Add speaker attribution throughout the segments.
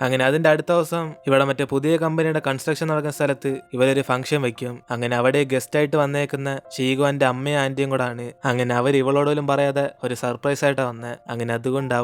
Speaker 1: അങ്ങനെ അതിന്റെ അടുത്ത ദിവസം ഇവിടെ മറ്റേ പുതിയ കമ്പനിയുടെ കൺസ്ട്രക്ഷൻ നടക്കുന്ന സ്ഥലത്ത് ഇവരൊരു ഫംഗ്ഷൻ വെക്കും. അങ്ങനെ അവിടെ ഗസ്റ്റ് ആയിട്ട് വന്നേക്കുന്ന ഷീഗോന്റെ അമ്മയും ആന്റിയും കൂടെ ആണ്. അങ്ങനെ അവർ ഇവളോടും പറയാതെ ഒരു സർപ്രൈസ് ആയിട്ടാ വന്നത്. അങ്ങനെ അതുകൊണ്ട്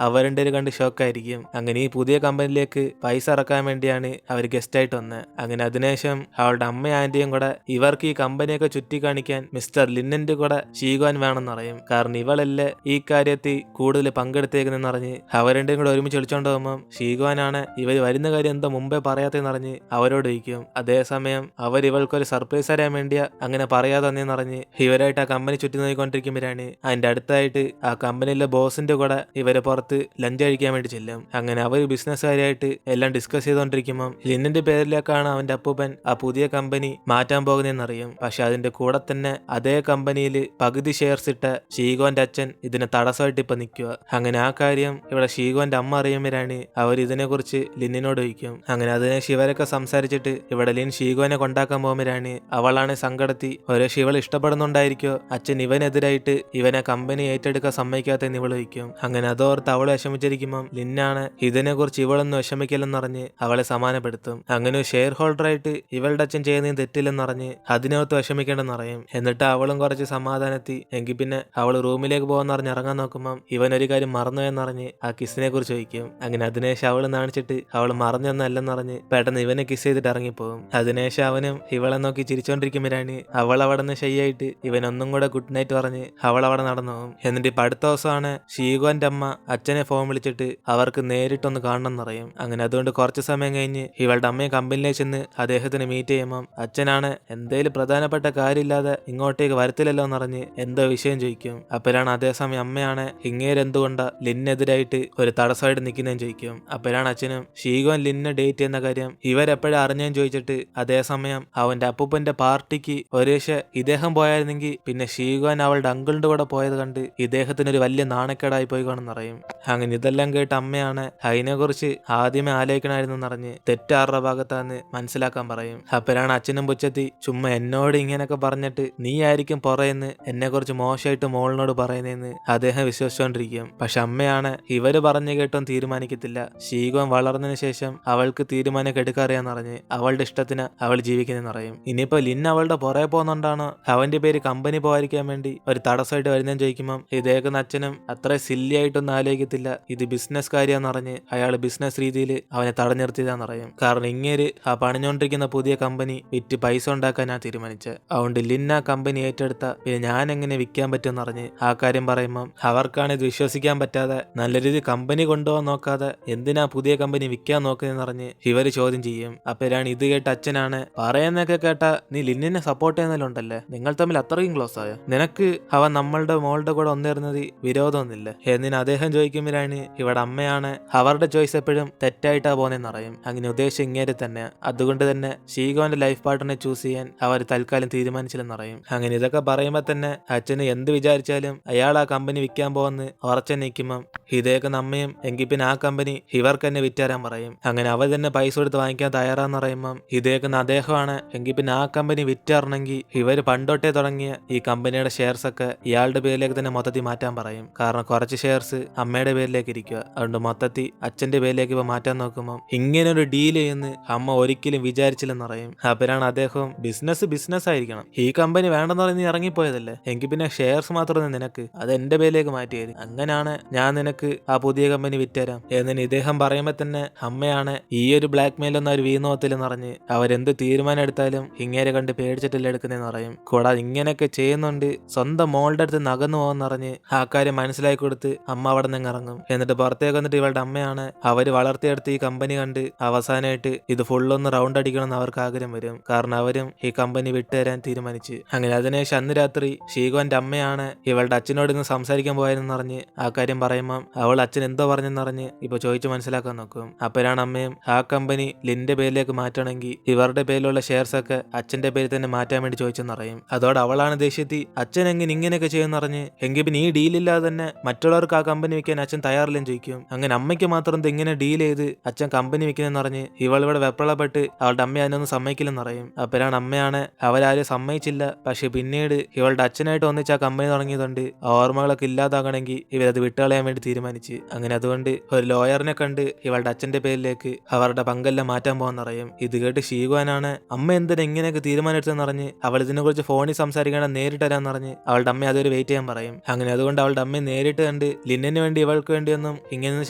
Speaker 1: അവരുടെ കണ്ട് ഷോക്കായിരിക്കും. അങ്ങനെ ഈ പുതിയ കമ്പനിയിലേക്ക് പൈസ ഇറക്കാൻ വേണ്ടിയാണ് അവർ ഗസ്റ്റ് ആയിട്ട് വന്നത്. അങ്ങനെ അതിനുശേഷം അവളുടെ അമ്മയും ആന്റിയും കൂടെ ഇവർക്ക് ഈ കമ്പനിയൊക്കെ ചുറ്റിക്കാണിക്കാൻ മിസ്റ്റർ ലിന്നന്റെ കൂടെ ഷീഗോൻ വേണമെന്ന് പറയും. കാരണം ഇവളല്ലേ ഈ കാര്യത്തിൽ കൂടുതൽ പങ്കെടുത്തേക്കെന്ന് പറഞ്ഞ് അവരുടെയും കൂടെ ഒരുമിച്ച് വിളിച്ചോണ്ട് പോകുമ്പോൾ ഷീഗോനാണ് ഇവർ വരുന്ന കാര്യം എന്താ മുമ്പേ പറയാത്തെന്ന് പറഞ്ഞ് അവരോട് ചോദിക്കും. അതേസമയം അവർ ഇവൾക്കൊരു സർപ്രൈസ് തരാൻ വേണ്ടിയാ അങ്ങനെ പറയാതെ വന്നേന്ന് പറഞ്ഞ് ഇവരായിട്ട് ആ കമ്പനി ചുറ്റി നോക്കിക്കൊണ്ടിരിക്കുമ്പോഴാണ് അതിന്റെ അടുത്തായിട്ട് ആ കമ്പനിയിലെ ബോസിന്റെ കൂടെ ഇവരെ പുറത്ത് ലഞ്ച് കഴിക്കാൻ വേണ്ടി ചെല്ലും. അങ്ങനെ അവർ ബിസിനസ്സുകാരായിട്ട് എല്ലാം ഡിസ്കസ് ചെയ്തുകൊണ്ടിരിക്കുമ്പോൾ ലിന്നിന്റെ പേരിലേക്കാണ് അവന്റെ അപ്പൂപ്പൻ ആ പുതിയ കമ്പനി മാറ്റാൻ പോകുന്നതെന്നറിയും. പക്ഷെ അതിന്റെ കൂടെ തന്നെ അതേ കമ്പനിയിൽ പകുതി ഷെയർസ് ഇട്ട ഷീഗോന്റെ അച്ഛൻ ഇതിന് തടസ്സമായിട്ട് ഇപ്പൊ നിൽക്കുക. അങ്ങനെ ആ കാര്യം ഇവിടെ ഷീഗോന്റെ അമ്മ അറിയുമ്പോഴാണ് അവർ ഇതിനെ കുറിച്ച് ലിന്നിനോട് ചോദിക്കും. അങ്ങനെ അതിനെ ശിവരൊക്കെ സംസാരിച്ചിട്ട് ഇവിടെ ലിൻ ഷീഗോനെ കൊണ്ടാക്കാൻ പോകുമ്പോഴാണ് അവളാണ് സങ്കടത്തി ഒരു ശിവൾ ഇഷ്ടപ്പെടുന്നുണ്ടായിരിക്കോ അച്ഛൻ ഇവനെതിരായിട്ട് ഇവനെ കമ്പനി ഏറ്റെടുക്കാൻ സമ്മതിക്കാത്തെന്ന് ഇവള് ചോദിക്കും. അങ്ങനെ അതോർത്ത് അവളെ വിഷമിച്ചിരിക്കുമ്പോൾ ലിന്നാണ് ഇതിനെ കുറിച്ച് ഇവളൊന്നും വിഷമിക്കില്ലെന്ന് പറഞ്ഞ് അവളെ സമാനപ്പെടുത്തും. അങ്ങനെ ഷെയർ ഹോൾഡറായിട്ട് ഇവളുടെ അച്ഛൻ ചെയ്യുന്നതിന് തെറ്റില്ലെന്ന് പറഞ്ഞ് അതിനകത്ത് വിഷമിക്കേണ്ടെന്ന് പറയും. എന്നിട്ട് അവളും കുറച്ച് സമാധാനത്തി എങ്കിൽ പിന്നെ അവൾ റൂമിലേക്ക് പോകുന്ന പറഞ്ഞ് ഇറങ്ങാൻ നോക്കുമ്പോൾ ഇവൻ ഒരു കാര്യം മറന്നുവെന്നറിഞ്ഞ് ആ കിസിനെ കുറിച്ച് ചോദിക്കും. അങ്ങനെ അതിനുശേഷം അവള് നാണിച്ചിട്ട് അവൾ മറന്നൊന്നല്ലെന്നറിഞ്ഞ് പെട്ടെന്ന് ഇവനെ കിസ് ചെയ്തിട്ട് ഇറങ്ങിപ്പോകും. അതിനുശേഷം അവനും ഇവളെ നോക്കി ചിരിച്ചോണ്ടിരിക്കുമ്പോഴാണ് അവൾ അവിടെ നിന്ന് ശരിയായിട്ട് ഇവൻ ഒന്നും കൂടെ ഗുഡ് നൈറ്റ് പറഞ്ഞ് അവൾ അവിടെ നടന്നു പോകും. എന്നിട്ട് ഇപ്പൊ അടുത്ത ദിവസമാണ് ഷീഗോന്റെ അമ്മ അച്ഛനെ ഫോൺ വിളിച്ചിട്ട് അവർക്ക് നേരിട്ടൊന്ന് കാണണം എന്നറിയും. അങ്ങനെ അതുകൊണ്ട് കുറച്ച് സമയം കഴിഞ്ഞ് ഇവളുടെ അമ്മയെ കമ്പനിയിലേക്ക് ചെന്ന് അദ്ദേഹത്തിന് മീറ്റ് ചെയ്യുമ്പോൾ അച്ഛനാണ് എന്തേലും പ്രധാനപ്പെട്ട കാര്യമില്ലാതെ ഇങ്ങോട്ടേക്ക് വരത്തില്ലല്ലോ എന്നറിഞ്ഞ് എന്തോ വിഷയം ചോദിക്കും. അപ്പോഴാണ് അതേസമയം അമ്മയാണ് ഇങ്ങേരെന്തുകൊണ്ടാ ലിന്നെതിരായിട്ട് ഒരു തടസ്സമായിട്ട് നിൽക്കുന്നതെന്ന് ചോദിക്കും. അപ്പോഴാണ് അച്ഛനും ഷീഗോൻ ലിന്നെ ഡേറ്റ് ചെയ്യുന്ന കാര്യം ഇവരെപ്പോഴും അറിഞ്ഞെന്ന് ചോദിച്ചിട്ട് അതേസമയം അവന്റെ അപ്പൂപ്പന്റെ പാർട്ടിക്ക് ഒരേശെ ഇദ്ദേഹം പോയായിരുന്നെങ്കിൽ പിന്നെ ഷീഗോൻ അവളുടെ അങ്കിളിന്റെ കൂടെ പോയത് കണ്ട് ഇദ്ദേഹത്തിന് ഒരു വലിയ നാണക്കേടായി പോയിക്കോണെന്ന് പറയും. അങ്ങനെ ഇതെല്ലാം കേട്ട് അമ്മയാണ് അതിനെക്കുറിച്ച് ആദ്യമേ ആലോചിക്കണമായിരുന്നു എന്നറിഞ്ഞ് തെറ്റാറുടെ ഭാഗത്താന്ന് മനസ്സിലാക്കാൻ പറയും. അപ്പോഴാണ് അച്ഛനും പുച്ഛത്തി ചുമ്മാ എന്നോട് ഇങ്ങനെയൊക്കെ പറഞ്ഞിട്ട് നീ ആയിരിക്കും പുറയെന്ന് എന്നെ കുറിച്ച് മോശമായിട്ട് മോളിനോട് പറയുന്നതെന്ന് അദ്ദേഹം വിശ്വസിച്ചുകൊണ്ടിരിക്കും. പക്ഷെ അമ്മയാണ് ഇവര് പറഞ്ഞു കേട്ടും തീരുമാനിക്കത്തില്ല. ഷീഗോൻ വളർന്നതിന് ശേഷം അവൾക്ക് തീരുമാനം എടുക്കാറിയാന്ന് പറഞ്ഞ് അവളുടെ ഇഷ്ടത്തിന് അവൾ ജീവിക്കുന്നതെന്ന് പറയും. ഇനിയിപ്പോ ലിൻ അവളുടെ പുറകെ പോകുന്നുണ്ടാണോ അവന്റെ പേര് കമ്പനി പോകാതിരിക്കാൻ വേണ്ടി ഒരു തടസ്സമായിട്ട് വരുന്നതെന്ന് ചോദിക്കുമ്പോൾ ഇതേക്കുന്ന അച്ഛനും അത്ര സില്ലി ആയിട്ടൊന്നും ആലോചിക്കത്തില്ല. ഇത് ബിസിനസ് കാര്യമെന്ന് പറഞ്ഞ് അയാൾ ബിസിനസ് രീതിയിൽ അവനെ തടഞ്ഞു നിർത്തിയതാന്ന് പറയും. കാരണം ഇങ്ങേര് ആ പണിഞ്ഞോണ്ടിരിക്കുന്ന പുതിയ കമ്പനി വിറ്റ് പൈസ ഉണ്ടാക്കാനാ തീരുമാനിച്ചത്. അതുകൊണ്ട് ലിൻ ആ കമ്പനി ഏറ്റെടുത്ത പിന്നെ ഞാൻ എങ്ങനെ വിൽക്കാൻ പറ്റുമെന്ന് പറഞ്ഞ് ആ കാര്യം പറയുമ്പോൾ അവർക്കാണ് ഇത് വിശ്വസിക്കാൻ പറ്റാതെ നല്ല രീതിയിൽ കമ്പനി കൊണ്ടുപോകാൻ നോക്കാതെ എന്തിനാ പുതിയ കമ്പനി വിൽക്കാൻ നോക്കുന്നതെന്ന് പറഞ്ഞ് ഇവര് ചോദ്യം ചെയ്യും. അപ്പോഴാണ് ഇത് കേട്ട അച്ഛനാണ് പറയുന്നൊക്കെ കേട്ടാ നീ ലിന്നിനെ സപ്പോർട്ട് ചെയ്യുന്നതിലുണ്ടല്ലേ, നിങ്ങൾ തമ്മിൽ അത്രയും ക്ലോസ് ആയോ, നിനക്ക് അവൻ നമ്മളുടെ മോളുടെ കൂടെ ഒന്നേറുന്നത് വിരോധമൊന്നുമില്ല എന്നിന് അദ്ദേഹം ചോദിക്കുമ്പോഴാണ് ഇവിടെ അമ്മയാണ് അവരുടെ ചോയ്സ് എപ്പോഴും തെറ്റായിട്ടാ പോകുന്നതെന്ന് പറയും. അങ്ങനെ ഉദ്ദേശം ഇങ്ങേരെ തന്നെ, അതുകൊണ്ട് തന്നെ ഷീഗോന്റെ ലൈഫ് പാർട്ട്ണറെ ചൂസ് ചെയ്യാൻ അവർ തൽക്കാലം തീരുമാനിച്ചില്ലെന്ന് പറയും. അങ്ങനെ ഇതൊക്കെ പറയുമ്പോൾ തന്നെ അച്ഛന് എന്ത് വിചാരിച്ചാലും അയാൾ ആ കമ്പനി വിൽക്കാൻ പോകുന്ന ഉറച്ചു നിൽക്കുമ്പം ഇതേക്കുന്ന അമ്മയും എങ്കിൽ പിന്നെ ആ കമ്പനി ഇവർക്ക് തന്നെ വിറ്റാരാൻ പറയും. അങ്ങനെ അവർ തന്നെ പൈസ കൊടുത്ത് വാങ്ങിക്കാൻ തയ്യാറാന്ന് പറയുമ്പം ഇതേക്കുന്ന അദ്ദേഹമാണ് എങ്കിൽ പിന്നെ ആ കമ്പനി വിറ്റാറണമെങ്കിൽ ഇവർ പണ്ടോട്ടേ തുടങ്ങിയ ഈ കമ്പനിയുടെ ഷെയർസ് ഒക്കെ ഇയാളുടെ പേരിലേക്ക് തന്നെ മൊത്തത്തിൽ മാറ്റാൻ പറയും. കാരണം കുറച്ച് ഷെയർസ് അമ്മയുടെ പേരിലേക്ക് ഇരിക്കുക, അതുകൊണ്ട് മൊത്തത്തിൽ അച്ഛന്റെ പേരിലേക്ക് ഇപ്പൊ മാറ്റാൻ നോക്കുമ്പോൾ ഇങ്ങനെ ഒരു ഡീൽ ചെയ്യുന്ന അമ്മ ഒരിക്കലും വിചാരിച്ചില്ലെന്ന് പറയും. അപ്പോഴാണ് അദ്ദേഹം ബിസിനസ് ആയിരിക്കണം, ഈ കമ്പനി വേണ്ടെന്ന് പറഞ്ഞ് നീ ഇറങ്ങിപ്പോയതല്ലേ, എങ്കിൽ പിന്നെ ഷെയർസ് മാത്രമേ നിനക്ക് അത് എന്റെ പേരിലേക്ക് മാറ്റിയത്, അങ്ങനെയാണ് ഞാൻ നിനക്ക് ആ പുതിയ കമ്പനി വിറ്റുതരാം എന്നിന് ഇദ്ദേഹം പറയുമ്പോൾ തന്നെ അമ്മയാണ് ഈ ഒരു ബ്ലാക്ക് മെയിലൊന്നും അവർ വീണോത്തില്ലെന്ന് പറഞ്ഞ് അവരെന്ത് തീരുമാനം എടുത്താലും ഇങ്ങേരെ കണ്ട് പേടിച്ചിട്ടില്ല എടുക്കുന്നതെന്ന് പറയും. കൂടാതെ ഇങ്ങനെയൊക്കെ ചെയ്യുന്നുണ്ട് സ്വന്തം മോളുടെ അടുത്ത് നകന്നു പോകുമെന്ന് പറഞ്ഞ് ആ കാര്യം മനസ്സിലാക്കി കൊടുത്ത് അമ്മ അവിടെ നിന്ന് ഇറങ്ങും. എന്നിട്ട് പുറത്തേക്ക് വന്നിട്ട് ഇവളുടെ അമ്മയാണ് അവര് വളർത്തിയെടുത്ത് ഈ കമ്പനി കണ്ട് അവസാനമായിട്ട് ഇത് ഫുള്ളൊന്ന് റൗണ്ട് അടിക്കണമെന്ന് അവർക്ക് ആഗ്രഹം വരും. കാരണം അവരും ഈ കമ്പനി വിട്ടുതരാൻ തീരുമാനിച്ച്. അങ്ങനെ അതിനുശേഷം അന്ന് രാത്രി ഷീഗോന്റെ അമ്മയാണ് ഇവളുടെ അച്ഛനോട് ഇന്ന് സംസാരിക്കാൻ പോയെന്ന് പറഞ്ഞ് ആ കാര്യം പറയുമ്പം അവൾ അച്ഛൻ എന്തോ പറഞ്ഞെന്നറിഞ്ഞ് ഇപ്പൊ ചോദിച്ചു മനസ്സിലാക്കാൻ നോക്കും. അപ്പോഴാണ് അമ്മയും ആ കമ്പനി ലിന്റെ പേരിലേക്ക് മാറ്റണമെങ്കിൽ ഇവരുടെ പേരിലുള്ള ഷെയർസ് ഒക്കെ അച്ഛന്റെ പേരിൽ തന്നെ മാറ്റാൻ വേണ്ടി ചോദിച്ചെന്നറിയും. അതോടെ അവളാണ് ദേഷ്യത്തി അച്ഛൻ എങ്ങനെ ഇങ്ങനെയൊക്കെ ചെയ്യുമെന്നറിഞ്ഞ് എങ്കിൽ പിന്നെ ഈ ഡീലില്ലാതെ തന്നെ മറ്റുള്ളവർക്ക് ആ കമ്പനി വിൽക്കാൻ അച്ഛൻ തയ്യാറില്ലെന്ന് ചോദിക്കും. അങ്ങനെ അമ്മയ്ക്ക് മാത്രം ഇങ്ങനെ ഡീൽ ചെയ്ത് അച്ഛൻ കമ്പനി വിൽക്കുന്നതെന്ന് പറഞ്ഞ് ഇവളിവിടെ വെപ്രളപ്പെട്ട് അവളുടെ അമ്മ അതിനൊന്നും സമ്മതിക്കില്ലെന്ന് പറയും. അപ്പോഴാണ് അമ്മയാണ് അവരാരും സമ്മതിച്ചില്ല, പക്ഷെ പിന്നീട് ഇവളുടെ അച്ഛനായിട്ട് ഒന്നിച്ച് ആ കമ്പനി തുടങ്ങിയതുകൊണ്ട് ഓർമ്മകളൊക്കെ ഇല്ലാതാകണമെങ്കിൽ ഇവരത് വിട്ടുകളയാൻ വേണ്ടി തീരുമാനിച്ച്. അങ്ങനെ അതുകൊണ്ട് ഒരു ലോയറിനെ കണ്ട് ഇവളുടെ അച്ഛന്റെ പേരിലേക്ക് അവരുടെ പങ്കെല്ലാം മാറ്റാൻ പോകുന്നറിയും. ഇത് കേട്ട് ഷീഗുവാനാണ് അമ്മ എന്തിനാ ഇങ്ങനെയൊക്കെ തീരുമാനമെടുത്തെന്നറിഞ്ഞ് അവൾ ഇതിനെക്കുറിച്ച് ഫോണിൽ സംസാരിക്കണം നേരിട്ട് വരാമെന്നറിഞ്ഞ് അവളുടെ അമ്മ അതൊരു വെയിറ്റ് ചെയ്യാൻ പറയും. അങ്ങനെ അതുകൊണ്ട് അവളുടെ അമ്മയെ നേരിട്ട് കണ്ട് ലിന്നിന് വേണ്ടി ഇവൾക്ക് വേണ്ടിയൊന്നും ഇങ്ങനെയൊന്നും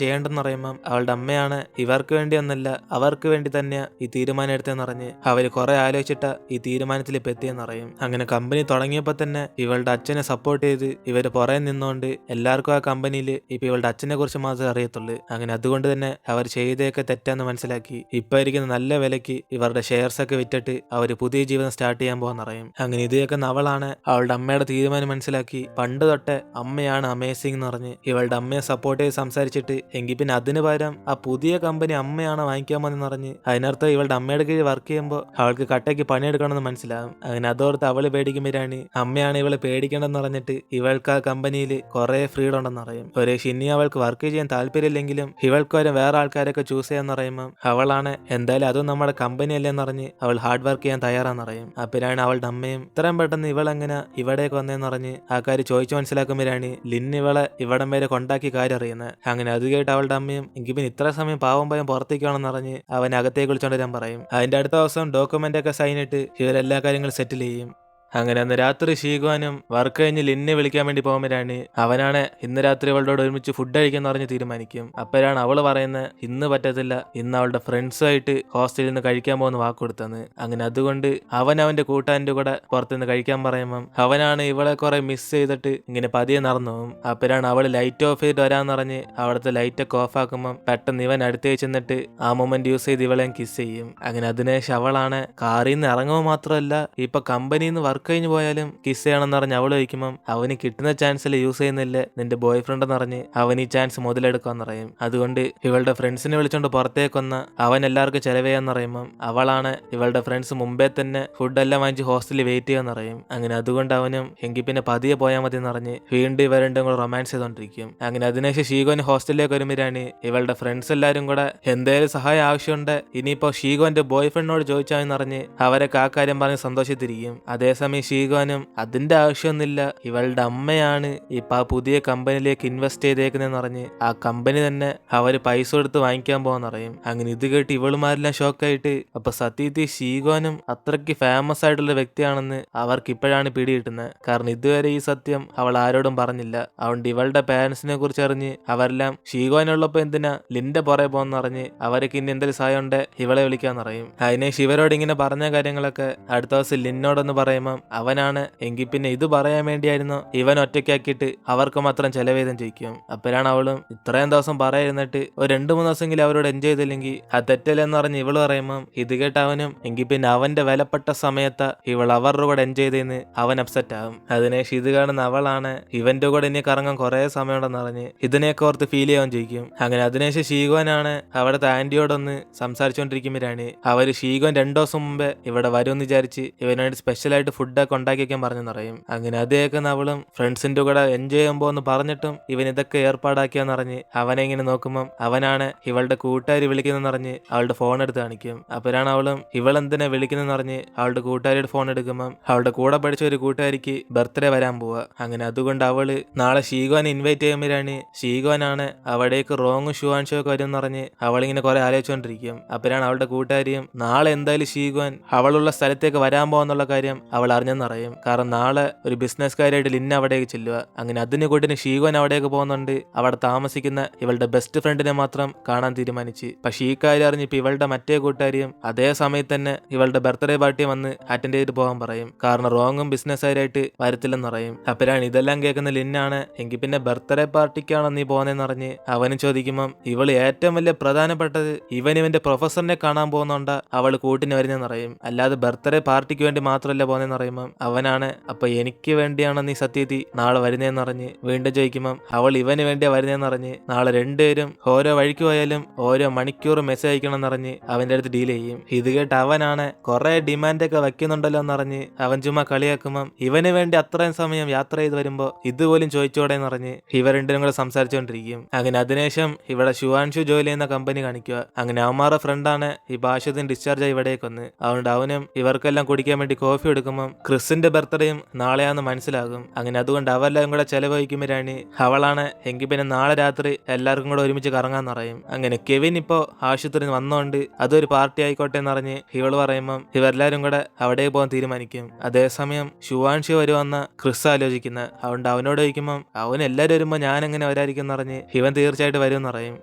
Speaker 1: ചെയ്യേണ്ടെന്ന് പറയുമ്പം അവളുടെ അമ്മയാണ് ഇവർക്ക് വേണ്ടിയൊന്നല്ല അവർക്ക് വേണ്ടി തന്നെയാ ഈ തീരുമാനം എടുത്തെന്നറിഞ്ഞ് അവര് കുറെ ആലോചിച്ചിട്ട ഈ തീരുമാനത്തിൽ ഇപ്പൊ എത്തിയെന്നറിയും. അങ്ങനെ കമ്പനി തുടങ്ങിയപ്പോ തന്നെ ഇവളുടെ അച്ഛനെ സപ്പോർട്ട് ചെയ്ത് ഇവര് പുറകെ നിന്നുകൊണ്ട് എല്ലാവർക്കും ആ കമ്പനിയിൽ ഇപ്പൊ ഇവളുടെ അച്ഛനെ കുറിച്ച് മാത്രമേ അറിയത്തുള്ളൂ. അങ്ങനെ അതുകൊണ്ട് തന്നെ അവർ ചെയ്തതൊക്കെ തെറ്റാന്ന് മനസ്സിലാക്കി ഇപ്പൊ ഇരിക്കുന്ന നല്ല വിലക്ക് ഇവരുടെ ഷെയർസ് ഒക്കെ വിറ്റിട്ട് അവര് പുതിയ ജീവിതം സ്റ്റാർട്ട് ചെയ്യാൻ പോകുന്നറിയും. അങ്ങനെ ഇതൊക്കെ അവളാണ് അവളുടെ അമ്മയുടെ തീരുമാനം മനസ്സിലാക്കി പണ്ട് തൊട്ടേ അമ്മയാണ് അമേസിംഗ് എന്ന് പറഞ്ഞ് ഇവളുടെ അമ്മയെ സപ്പോർട്ട് ചെയ്ത് സംസാരിച്ചിട്ട് എങ്കിൽ പിന്നെ അതിന് പകരം ആ പുതിയ കമ്പനി അമ്മയാണ് വാങ്ങിക്കാമെന്ന് പറഞ്ഞ് അതിനർത്ഥം ഇവളുടെ അമ്മയുടെ കീഴിൽ വർക്ക് ചെയ്യുമ്പോൾ അവൾക്ക് കട്ടയ്ക്ക് പണിയെടുക്കണമെന്ന് മനസ്സിലാവും. അങ്ങനെ അതോർത്ത് അവള് പേടിക്കുമ്പോഴാണ് അമ്മയാണ് ഇവള് പേടിക്കണമെന്ന് പറഞ്ഞിട്ട് ഇവൾക്ക് ആ കമ്പനിയിൽ കുറെ ഫ്രീഡം ഉണ്ടെന്ന് അറിയും. ഒരു ഇനി അവൾക്ക് വർക്ക് ചെയ്യാൻ താല്പര്യമില്ലെങ്കിലും ഇവൾക്ക് വരെ വേറെ ആൾക്കാരൊക്കെ ചൂസ് ചെയ്യാന്ന് പറയുമ്പോൾ അവളാണ് എന്തായാലും അതും നമ്മുടെ കമ്പനി അല്ലേന്ന് പറഞ്ഞ് അവൾ ഹാർഡ് വർക്ക് ചെയ്യാൻ തയ്യാറാന്ന് അറിയും. അപ്പോഴാണ് അവളുടെ അമ്മയും ഇത്രയും പെട്ടെന്ന് ഇവളെങ്ങനെ ഇവിടേക്ക് വന്നേന്ന് പറഞ്ഞ് ആ കാര്യം ചോദിച്ചു മനസ്സിലാക്കുമ്പോഴാണ് ലിന്ന് ഇവളെ ഇവിടം വരെ കൊണ്ടാക്കി കാര്യം അറിയുന്നത്. അങ്ങനെ അത് കേട്ട് അവളുടെ അമ്മയും എങ്കിൽ പിന്നെ ഇത്ര സമയം പാവം ഭയം പുറത്തേക്കാണെന്ന് പറഞ്ഞ് അവൻ അകത്തേക്ക് വിളിച്ചോണ്ട് വരാൻ പറയും. അതിന്റെ അടുത്ത ദിവസം ഡോക്യുമെന്റ് ഒക്കെ സൈൻ ഇട്ട് ഇവരെല്ലാ കാര്യങ്ങളും സെറ്റിൽ ചെയ്യും. അങ്ങനെ അന്ന് രാത്രി ഷീഗുവാനും വർക്ക് കഴിഞ്ഞ് ലിന്നെ വിളിക്കാൻ വേണ്ടി പോകുമ്പോഴാണ് അവനാണ് ഇന്ന് രാത്രി അവളോട് ഒരുമിച്ച് ഫുഡ് കഴിക്കാന്ന് പറഞ്ഞ് തീരുമാനിക്കും. അപ്പോഴാണ് അവള് പറയുന്നത് ഇന്ന് പറ്റത്തില്ല, ഇന്ന് അവളുടെ ഫ്രണ്ട്സുമായിട്ട് ഹോസ്റ്റലിൽ നിന്ന് കഴിക്കാൻ പോകുന്ന വാക്ക് കൊടുത്തെന്ന്. അങ്ങനെ അതുകൊണ്ട് അവൻ അവന്റെ കൂട്ടുകാരന്റെ കൂടെ പുറത്തുനിന്ന് കഴിക്കാൻ പറയുമ്പം അവനാണ് ഇവളെ കുറെ മിസ് ചെയ്തിട്ട് ഇങ്ങനെ പതിയെ നടന്നു പോകും. അപ്പോഴാണ് അവള് ലൈറ്റ് ഓഫ് ചെയ്തിട്ട് വരാന്ന് പറഞ്ഞ് അവിടുത്തെ ലൈറ്റ് ഒക്കെ ഓഫ് ആക്കുമ്പം പെട്ടെന്ന് ഇവൻ അടുത്തേക്ക് ചെന്നിട്ട് ആ മൊമെന്റ് യൂസ് ചെയ്ത് ഇവളെ കിസ് ചെയ്യും. അങ്ങനെ അതിനുശേഷം അവളാണ് കാറിൽ നിന്ന് ഇറങ്ങുമ്പോൾ മാത്രമല്ല ഇപ്പൊ കമ്പനിയിൽ നിന്ന് വർക്ക് കഴിഞ്ഞ് പോയാലും കിസ് ചെയ്യണമെന്ന് പറഞ്ഞ് അവള് ചോദിക്കുമ്പം അവന് കിട്ടുന്ന ചാൻസിൽ യൂസ് ചെയ്യുന്നില്ല നിന്റെ ബോയ് ഫ്രണ്ട് എന്ന് പറഞ്ഞ് അവൻ ഈ ചാൻസ് മുതലെടുക്കാന്ന് പറയും. അതുകൊണ്ട് ഇവളുടെ ഫ്രണ്ട്സിനെ വിളിച്ചോണ്ട് പുറത്തേക്ക് വന്ന അവൻ എല്ലാവർക്കും ചെലവ് ചെയ്യാന്ന് പറയുമ്പം അവളാണ് ഇവളുടെ ഫ്രണ്ട്സ് മുമ്പേ തന്നെ ഫുഡെല്ലാം വാങ്ങിച്ച് ഹോസ്റ്റലിൽ വെയിറ്റ് ചെയ്യാന്ന് പറയും. അങ്ങനെ അതുകൊണ്ട് അവനും എങ്കിൽ പിന്നെ പതിയെ പോയാൽ മതി എന്ന് പറഞ്ഞ് വീണ്ടും ഇവ രണ്ടും കൂടെ റൊമാൻസ് ചെയ്തോണ്ടിരിക്കും. അങ്ങനെ അതിനുശേഷം ഷീഗോന് ഹോസ്റ്റലിലേക്ക് വരുമ്പോഴാണ് ഇവളുടെ ഫ്രണ്ട്സ് എല്ലാരും കൂടെ എന്തേലും സഹായം ആവശ്യമുണ്ട് ഇനിയിപ്പോ ഷീഗോന്റെ ബോയ് ഫ്രണ്ടിനോട് ചോദിച്ചാന്ന് പറഞ്ഞ് അവരൊക്കെ ആ കാര്യം പറഞ്ഞ് സന്തോഷിച്ചിരിക്കും. അതേസമയം ഷീഗോനും അതിന്റെ ആവശ്യമൊന്നുമില്ല ഇവളുടെ അമ്മയാണ് ഇപ്പൊ ആ പുതിയ കമ്പനിയിലേക്ക് ഇൻവെസ്റ്റ് ചെയ്തേക്കുന്നതെന്ന് പറഞ്ഞ് ആ കമ്പനി തന്നെ അവര് പൈസ കൊടുത്ത് വാങ്ങിക്കാൻ പോകുന്നറിയും. അങ്ങനെ ഇത് കേട്ട് ഇവളുമാരെല്ലാം ഷോക്കായിട്ട് അപ്പൊ സത്യത്തിൽ ഷീഗോനും അത്രയ്ക്ക് ഫേമസ് ആയിട്ടുള്ള വ്യക്തിയാണെന്ന് അവർക്ക് ഇപ്പോഴാണ് പിടികിട്ടുന്നത്. കാരണം ഇതുവരെ ഈ സത്യം അവൾ ആരോടും പറഞ്ഞില്ല. അതുകൊണ്ട് ഇവളുടെ പാരന്റ്സിനെ കുറിച്ച് അറിഞ്ഞ് അവരെല്ലാം ഷീഗോനുള്ളപ്പോ എന്തിനാ ലിന്റെ പുറകെ പോകുന്നറിഞ്ഞ് അവർക്ക് ഇനി എന്തെങ്കിലും സഹായം ഉണ്ട് ഇവളെ വിളിക്കാന്നറിയും. അതിനെ ശിവരോട് ഇങ്ങനെ പറഞ്ഞ കാര്യങ്ങളൊക്കെ അടുത്ത ദിവസം ലിന്നോടൊന്ന് പറയുമ്പം അവനാണ് എങ്കിൽ പിന്നെ ഇത് പറയാൻ വേണ്ടിയായിരുന്നു ഇവൻ ഒറ്റയ്ക്കാക്കിയിട്ട് അവർക്ക് മാത്രം ചെലവേദം ചെയ്യിക്കും. അപ്പോഴാണ് അവളും ഇത്രയും ദിവസം പറയാതിരുന്നിട്ട് ഒരു 2-3 ദിവസമെങ്കിലും അവരോട് എൻജോയ് ചെയ്തില്ലെങ്കിൽ അത് തെറ്റല്ലെന്ന് പറഞ്ഞ് ഇവള് പറയുമ്പം ഇത് കേട്ട് അവനും എങ്കിൽ പിന്നെ അവന്റെ വിലപ്പെട്ട സമയത്ത് ഇവൾ അവരുടെ കൂടെ എൻജോയ് ചെയ്തെന്ന് അവൻ അപ്സെറ്റ് ആകും. അതിനുശേഷം ഇത് കാണുന്ന അവളാണ് ഇവന്റെ കൂടെ ഇനി കറങ്ങാൻ കുറെ സമയമുണ്ടെന്ന് പറഞ്ഞ് ഇതിനെയൊക്കെ ഓർത്ത് ഫീൽ ചെയ്യാൻ ചോദിക്കും. അങ്ങനെ അതിനുശേഷം ഷീഗോനാണ് അവിടുത്തെ ആന്റിയോടൊന്ന് സംസാരിച്ചുകൊണ്ടിരിക്കുമ്പോഴാണ് അവര് ഷീഗോൻ 2 ദിവസം മുമ്പേ ഇവിടെ വരുമെന്ന് വിചാരിച്ച് ഇവനായിട്ട് സ്പെഷ്യലായിട്ട് ഫുഡൊക്കെ ഉണ്ടാക്കി വെക്കാൻ പറഞ്ഞെന്നറിയും. അങ്ങനെ അതേക്ക് അവളും ഫ്രണ്ട്സിന്റെ കൂടെ എൻജോയ് ചെയ്യുമ്പോ എന്ന് പറഞ്ഞിട്ടും ഇവൻ ഇതൊക്കെ ഏർപ്പാടാക്കിയാന്നറിഞ്ഞ് അവനെ ഇങ്ങനെ നോക്കുമ്പം അവനാണ് ഇവളുടെ കൂട്ടുകാരി വിളിക്കുന്നറിഞ്ഞ് അവളുടെ ഫോൺ എടുത്ത് കാണിക്കും. അപ്പോഴാണ് അവളും ഇവളെന്തിനാ വിളിക്കുന്നറിഞ്ഞ് അവളുടെ കൂട്ടുകാരിയുടെ ഫോൺ എടുക്കുമ്പം അവളുടെ കൂടെ പഠിച്ച ഒരു കൂട്ടുകാരിക്ക് ബർത്ത്ഡേ വരാൻ പോവാ. അങ്ങനെ അതുകൊണ്ട് അവള് നാളെ ഷീഗോനെ ഇൻവൈറ്റ് ചെയ്യുമ്പോഴാണ് ഷീഗോനാണ് അവിടേക്ക് റോങ് ഷുവാൻഷോ ഒക്കെ വരും പറഞ്ഞ് അവളിങ്ങനെ കുറെ ആലോചിച്ചുകൊണ്ടിരിക്കും. അപ്പോഴാണ് അവളുടെ കൂട്ടുകാരിയും നാളെ എന്തായാലും ഷീഗോൻ അവളുള്ള സ്ഥലത്തേക്ക് വരാൻ പോകാന്നുള്ള കാര്യം അവൾ അറിഞ്ഞെന്നറിയും. കാരണം നാളെ ഒരു ബിസിനസ്സുകാരായിട്ട് ലിന്ന അവിടേക്ക് ചെല്ലുക. അങ്ങനെ അതിന് കൂട്ടിന് ഷീഗോൻ അവിടേക്ക് പോകുന്നുണ്ട് അവിടെ താമസിക്കുന്ന ഇവളുടെ ബെസ്റ്റ് ഫ്രണ്ടിനെ മാത്രം കാണാൻ തീരുമാനിച്ച്. പക്ഷെ ഈ കാര്യം അറിഞ്ഞിപ്പോ ഇവളുടെ മറ്റേ കൂട്ടുകാരിയും അതേ സമയത്ത് തന്നെ ഇവളുടെ ബർത്ത്ഡേ പാർട്ടി വന്ന് അറ്റൻഡ് ചെയ്തിട്ട് പോകാൻ പറയും. കാരണം റോങ്ങും ബിസിനസ്സുകാരായിട്ട് വരത്തില്ലെന്ന് പറയും. അപ്പോഴാണ് ഇതെല്ലാം കേൾക്കുന്ന ലിന്നാണ് എങ്കിൽ പിന്നെ ബർത്ത്ഡേ പാർട്ടിക്കാണോ നീ പോകുന്നതെന്ന് പറഞ്ഞ് അവനും ചോദിക്കുമ്പം ഇവള് ഏറ്റവും വലിയ പ്രധാനപ്പെട്ടത് ഇവന്റെ പ്രൊഫസറിനെ കാണാൻ പോകുന്നോണ്ട അവള് കൂട്ടിന് വരുന്നതെന്ന് പറയും. അല്ലാതെ ബർത്ത്ഡേ പാർട്ടിക്ക് വേണ്ടി മാത്രമല്ല പോകുന്നതെന്ന് പറയുമ്പം അവനാണ് അപ്പൊ എനിക്ക് വേണ്ടിയാണ് നീ സത്യത്തിൽ നാളെ വരുന്നതെന്ന് പറഞ്ഞ് വീണ്ടും ചോദിക്കുമ്പം അവൾ ഇവന് വേണ്ടിയാ വരുന്നതെന്ന് പറഞ്ഞ് നാളെ രണ്ടുപേരും ഓരോ വഴിക്ക് പോയാലും ഓരോ മണിക്കൂർ മെസ്സേജ് അയക്കണം എന്നറിഞ്ഞ് അവന്റെ അടുത്ത് ഡീൽ ചെയ്യും. ഇത് കേട്ട് അവനാണ് കുറെ ഡിമാൻഡൊക്കെ വെക്കുന്നുണ്ടല്ലോ എന്നറിഞ്ഞ് അവൻ ചുമ്മാ കളിയാക്കുമ്പം ഇവന് വേണ്ടി അത്രയും സമയം യാത്ര ചെയ്ത് വരുമ്പോ ഇതുപോലും ചോദിച്ചോടെ എന്നറിഞ്ഞ് ഇവർ രണ്ടും കൂടെ സംസാരിച്ചുകൊണ്ടിരിക്കും. അങ്ങനെ അതിനുശേഷം ഇവിടെ ഷുവാൻഷു ജോലി ചെയ്യുന്ന കമ്പനി കാണിക്കുക. അങ്ങനെ അവന്മാരുടെ ഫ്രണ്ടാണ് ഈ ഭാഷത്തിന് ഡിസ്ചാർജ് ആയി ഇവിടേക്ക് വന്ന്. അതുകൊണ്ട് അവനും ഇവർക്കെല്ലാം കുടിക്കാൻ വേണ്ടി കോഫി എടുക്കുമ്പം ക്രിസിന്റെ ബർത്ത്ഡേയും നാളെയാന്ന് മനസ്സിലാകും. അങ്ങനെ അതുകൊണ്ട് അവരെല്ലാം കൂടെ ചെലവഴിക്കുമ്പോഴാണ് അവളാണ് എങ്കിൽ പിന്നെ നാളെ രാത്രി എല്ലാവർക്കും കൂടെ ഒരുമിച്ച് കറങ്ങാൻ പറയും. അങ്ങനെ കെവിൻ ഇപ്പോ ആശുപത്രിയിൽ വന്നോണ്ട് അതൊരു പാർട്ടി ആയിക്കോട്ടെ എന്ന് പറഞ്ഞ് ഇവള് പറയുമ്പം ഇവരെല്ലാരും കൂടെ അവിടെ പോകാൻ തീരുമാനിക്കും. അതേസമയം ഷുവാൻഷി വരുവന്ന ക്രിസ് ആലോചിക്കുന്ന അതുകൊണ്ട് അവനോട് ചോദിക്കുമ്പം അവൻ എല്ലാവരും വരുമ്പോ ഞാൻ എങ്ങനെ വരാതിരിക്കും എന്ന് പറഞ്ഞ് ഇവൻ തീർച്ചയായിട്ടും വരും എന്ന് പറയും.